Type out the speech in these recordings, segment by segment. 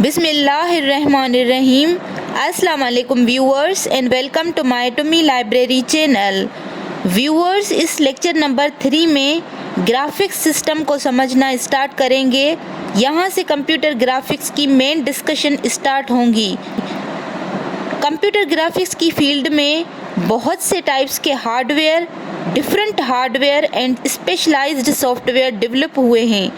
बिस्मिल्लाहिर्रहमानिर्रहीम। अस्सलाम वालेकुम viewers and welcome to my टुमी लाइब्रेरी चैनल। व्यूअर्स, इस लेक्चर नंबर 3 में ग्राफिक्स सिस्टम को समझना स्टार्ट करेंगे। यहाँ से कंप्यूटर ग्राफिक्स की मेन डिस्कशन स्टार्ट होंगी। कंप्यूटर ग्राफिक्स की फील्ड में बहुत से टाइप्स के hardware, different hardware and specialised software develop हुए हैं।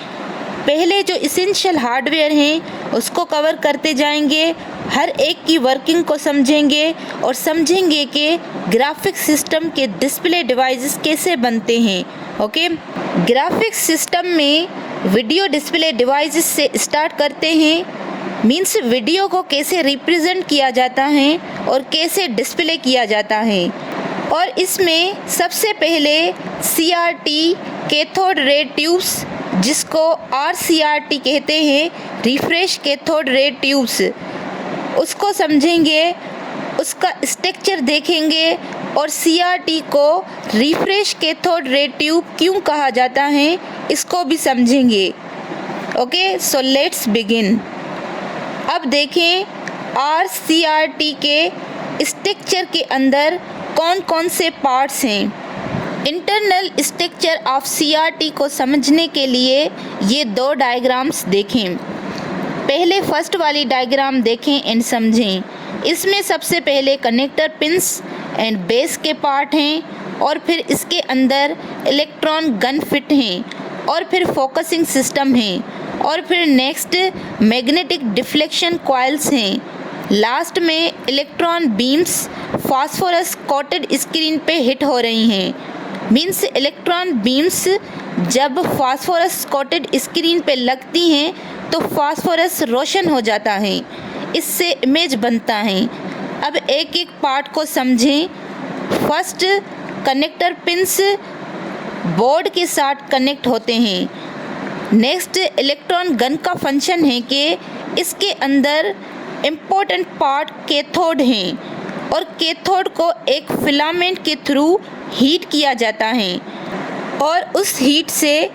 पहले जो इसेंशियल हार्डवेयर हैं उसको कवर करते जाएंगे, हर एक की वर्किंग को समझेंगे और समझेंगे कि ग्राफिक्स सिस्टम के डिस्प्ले डिवाइसेस कैसे बनते हैं। ओके, ग्राफिक्स सिस्टम में वीडियो डिस्प्ले डिवाइसेस से स्टार्ट करते हैं। मीन्स वीडियो को कैसे रिप्रेजेंट किया जाता है और कैसे डिस्प्ले किया जाता है। और इसमें सबसे पहले CRT कैथोड रे ट्यूब्स, जिसको RCRT कहते हैं, रिफ्रेश कैथोड रे ट्यूब्स, उसको समझेंगे, उसका स्ट्रक्चर देखेंगे और CRT को रिफ्रेश कैथोड रे ट्यूब क्यों कहा जाता है इसको भी समझेंगे। Okay, so let's begin. अब देखें RCRT के स्ट्रक्चर के अंदर कौन कौन से पार्ट्स हैं। इंटरनल स्ट्रक्चर ऑफ CRT को समझने के लिए ये दो डायग्राम्स देखें। पहले फर्स्ट वाली डायग्राम देखें एंड समझें। इसमें सबसे पहले कनेक्टर पिंस एंड बेस के पार्ट हैं और फिर इसके अंदर इलेक्ट्रॉन गन फिट हैं और फिर फोकसिंग सिस्टम हैं और फिर नेक्स्ट मैग्नेटिक डिफ्लेक्शन कॉइल्स हैं। लास्ट में electron beams phosphorus coated screen पे हिट हो रही हैं। मीन्स इलेक्ट्रॉन बीम्स जब फास्फोरस कोटेड स्क्रीन पे लगती हैं तो फास्फोरस रोशन हो जाता है, इससे इमेज बनता है। अब एक एक पार्ट को समझें। फर्स्ट, कनेक्टर पिंस बोर्ड के साथ कनेक्ट होते हैं। नेक्स्ट, इलेक्ट्रॉन गन का फंक्शन है कि इसके अंदर इम्पोर्टेंट पार्ट कैथोड हैं और कैथोड को एक फिलामेंट के थ्रू हीट किया जाता है और उस हीट से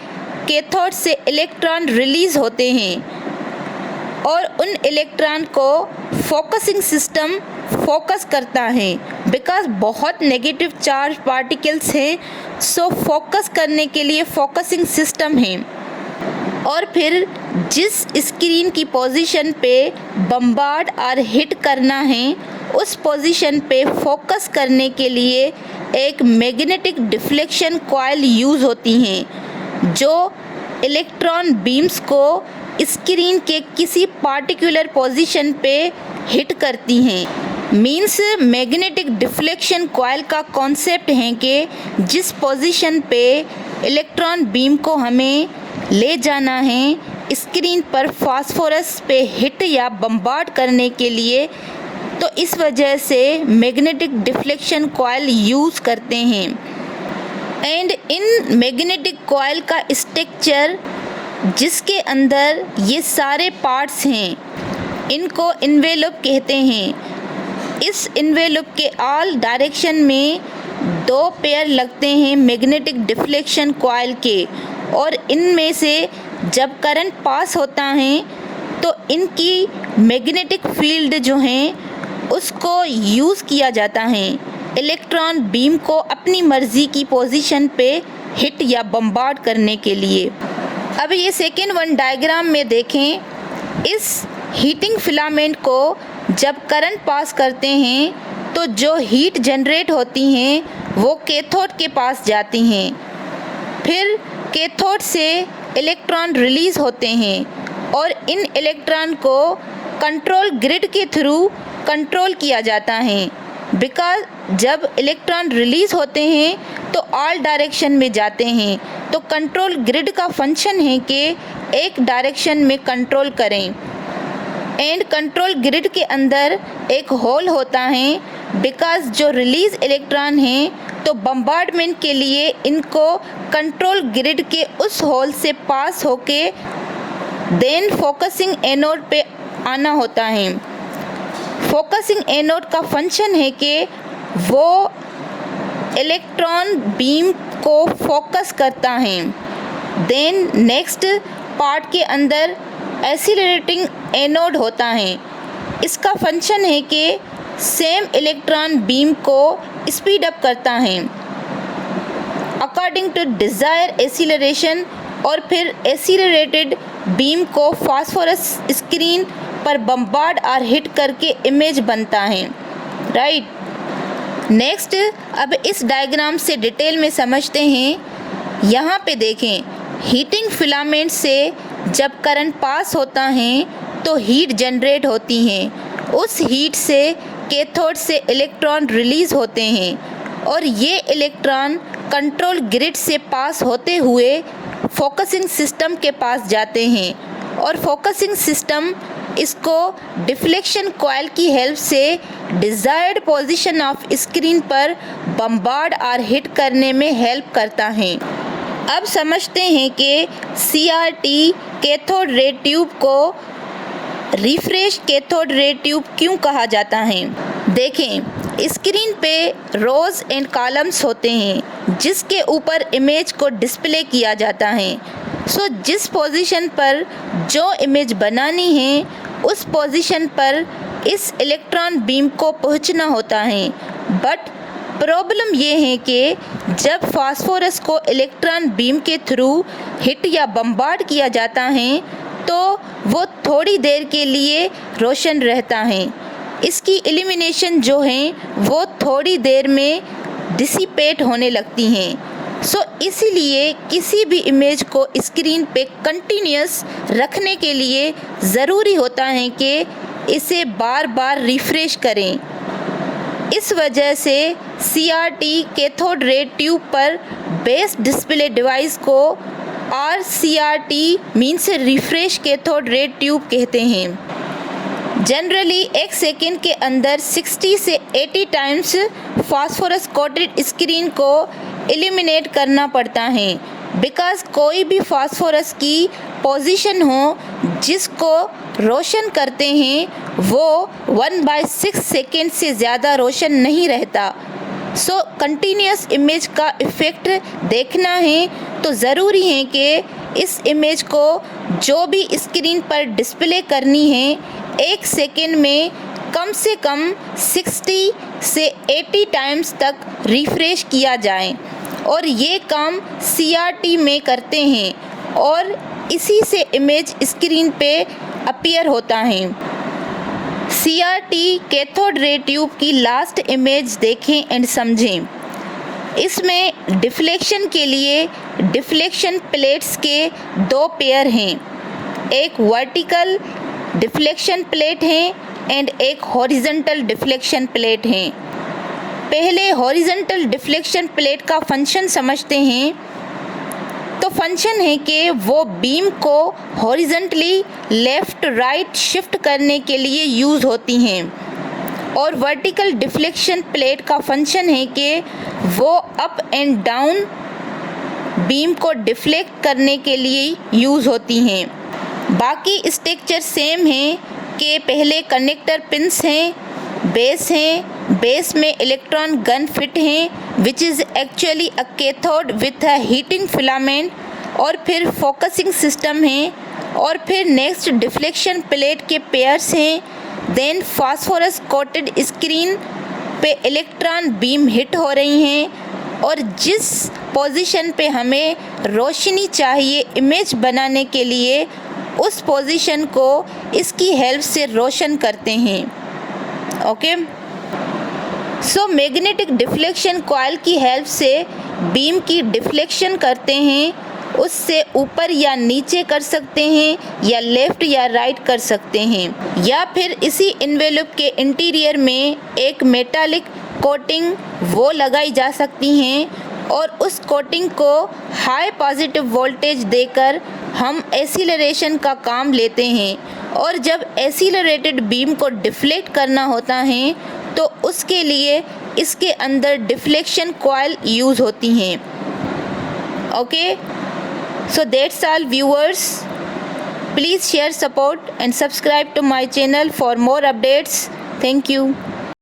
कैथोड से इलेक्ट्रॉन रिलीज होते हैं और उन इलेक्ट्रॉन को फोकसिंग सिस्टम फोकस करता है। बिकॉज बहुत नेगेटिव चार्ज पार्टिकल्स हैं, सो फोकस करने के लिए फोकसिंग सिस्टम है। और फिर जिस स्क्रीन की पोजीशन पे बम्बार्ड और हिट करना है उस पोजीशन पे फोकस करने के लिए एक मैग्नेटिक डिफ्लेक्शन कॉइल यूज़ होती हैं जो इलेक्ट्रॉन बीम्स को स्क्रीन के किसी पार्टिकुलर पोजीशन पे हिट करती हैं। मीन्स मैग्नेटिक डिफ्लेक्शन कॉइल का कॉन्सेप्ट है कि जिस पोजीशन पे इलेक्ट्रॉन बीम को हमें ले जाना है स्क्रीन पर फास्फोरस पे हिट या बम्बार्ड करने के लिए, तो इस वजह से मैग्नेटिक डिफ्लेक्शन कॉइल यूज़ करते हैं। एंड इन मैग्नेटिक कॉइल का स्ट्रक्चर जिसके अंदर ये सारे पार्ट्स हैं, इनको इन्वेलप कहते हैं। इस इन्वेलप के ऑल डायरेक्शन में दो पेयर लगते हैं मैग्नेटिक डिफ्लेक्शन कॉइल के और इनमें से जब करंट पास होता है तो इनकी मैग्नेटिक फील्ड जो हैं उसको यूज़ किया जाता है इलेक्ट्रॉन बीम को अपनी मर्ज़ी की पोजीशन पे हिट या बम्बार्ड करने के लिए। अब ये सेकेंड वन डायग्राम में देखें। इस हीटिंग फिलामेंट को जब करंट पास करते हैं तो जो हीट जनरेट होती हैं वो कैथोड के पास जाती हैं। फिर कैथोड से इलेक्ट्रॉन रिलीज़ होते हैं और इन इलेक्ट्रॉन को कंट्रोल ग्रिड के थ्रू कंट्रोल किया जाता है। बिकॉज जब इलेक्ट्रॉन रिलीज़ होते हैं तो ऑल डायरेक्शन में जाते हैं, तो कंट्रोल ग्रिड का फंक्शन है कि एक डायरेक्शन में कंट्रोल करें। एंड कंट्रोल ग्रिड के अंदर एक होल होता है। बिकॉज जो रिलीज़ इलेक्ट्रॉन हैं तो बम्बार्डमेंट के लिए इनको कंट्रोल ग्रिड के उस होल से पास होके देन फोकसिंग एनोड पे आना होता है। फोकसिंग एनोड का फंक्शन है कि वो इलेक्ट्रॉन बीम को फोकस करता है। देन नेक्स्ट पार्ट के अंदर एक्सीलरेटिंग एनोड होता है। इसका फंक्शन है कि सेम इलेक्ट्रॉन बीम को स्पीड अप करता है अकॉर्डिंग टू डिज़ायर एक्सीलरेशन, और फिर एक्सीलरेटेड बीम को फास्फोरस स्क्रीन पर बम्बार्ड और हिट करके इमेज बनता है, राइट। नेक्स्ट, अब इस डायग्राम से डिटेल में समझते हैं। यहाँ पे देखें, हीटिंग फिलामेंट से जब करंट पास होता है तो हीट जनरेट होती है। उस हीट से कैथोड से इलेक्ट्रॉन रिलीज़ होते हैं और ये इलेक्ट्रॉन कंट्रोल ग्रिड से पास होते हुए फोकसिंग सिस्टम के पास जाते हैं और फोकसिंग सिस्टम इसको डिफ्लेक्शन कॉइल की हेल्प से डिज़ायर्ड पोजीशन ऑफ स्क्रीन पर बम्बार्ड और हिट करने में हेल्प करता है। अब समझते हैं कि CRT कैथोड रे ट्यूब को रिफ्रेश कैथोड रे ट्यूब क्यों कहा जाता है। देखें, स्क्रीन पे रोज एंड कॉलम्स होते हैं जिसके ऊपर इमेज को डिस्प्ले किया जाता है। सो जिस पोजीशन पर जो इमेज बनानी है उस पोजीशन पर इस इलेक्ट्रॉन बीम को पहुंचना होता है। बट प्रॉब्लम ये है कि जब फास्फोरस को इलेक्ट्रॉन बीम के थ्रू हिट या बम्बार्ड किया जाता है तो वो थोड़ी देर के लिए रोशन रहता है। इसकी एलिमिनेशन जो है वो थोड़ी देर में डिसिपेट होने लगती हैं। सो इसीलिए किसी भी इमेज को स्क्रीन पे कंटिन्यूस रखने के लिए ज़रूरी होता है कि इसे बार बार रिफ्रेश करें। इस वजह से CRT कैथोड रे ट्यूब पर बेस डिस्प्ले डिवाइस को RCRT means refresh cathode ray tube कहते हैं। जनरली एक सेकेंड के अंदर 60 से 80 टाइम्स फास्फोरस कोटेड स्क्रीन को एलिमिनेट करना पड़ता है, बिकॉज कोई भी फास्फोरस की पोजीशन हो जिसको रोशन करते हैं वो 1/6 सेकेंड से ज़्यादा रोशन नहीं रहता। सो कंटिन्यूस इमेज का इफ़ेक्ट देखना है तो ज़रूरी है कि इस इमेज को जो भी स्क्रीन पर डिस्प्ले करनी है एक सेकेंड में कम से कम 60 से 80 टाइम्स तक रिफ्रेश किया जाए, और ये काम CRT में करते हैं और इसी से इमेज स्क्रीन पे अपीयर होता है। CRT कैथोड रे ट्यूब की लास्ट इमेज देखें एंड समझें। इसमें डिफ्लेक्शन के लिए डिफ्लेक्शन प्लेट्स के 2 पेयर हैं, एक वर्टिकल डिफ्लेक्शन प्लेट है एंड एक हॉरिजॉन्टल डिफ्लेक्शन प्लेट है। पहले हॉरिजॉन्टल डिफ्लेक्शन प्लेट का फंक्शन समझते हैं। तो फंक्शन है कि वो बीम को हॉरिजॉन्टली लेफ़्ट राइट शिफ्ट करने के लिए यूज़ होती हैं, और वर्टिकल डिफ्लेक्शन प्लेट का फंक्शन है कि वो अप एंड डाउन बीम को डिफ्लेक्ट करने के लिए यूज़ होती हैं। बाकी स्ट्रक्चर सेम है कि पहले कनेक्टर पिंस हैं, बेस में इलेक्ट्रॉन गन फिट हैं which is actually a cathode with a heating filament, और फिर फोकसिंग सिस्टम है, और फिर नेक्स्ट डिफ्लेक्शन प्लेट के पेयर्स हैं। देन फास्फोरस कोटेड स्क्रीन पे इलेक्ट्रॉन बीम हिट हो रही हैं, और जिस पोजीशन पे हमें रोशनी चाहिए इमेज बनाने के लिए उस पोजीशन को इसकी हेल्प से रोशन करते हैं। Okay, so magnetic deflection coil की हेल्प से बीम की डिफ्लेक्शन करते हैं, उससे ऊपर या नीचे कर सकते हैं या लेफ़्ट या राइट कर सकते हैं, या फिर इसी इन्वेलप के इंटीरियर में एक मेटालिक कोटिंग वो लगाई जा सकती हैं, और उस कोटिंग को हाई पॉजिटिव वोल्टेज देकर हम एक्सीलरेशन का काम लेते हैं, और जब एक्सीलरेटेड बीम को डिफ्लेक्ट करना होता है तो उसके लिए इसके अंदर डिफ्लेक्शन कॉइल यूज़ होती हैं। Okay, so that's all viewers. Please share, support and subscribe to my channel for more updates. Thank you.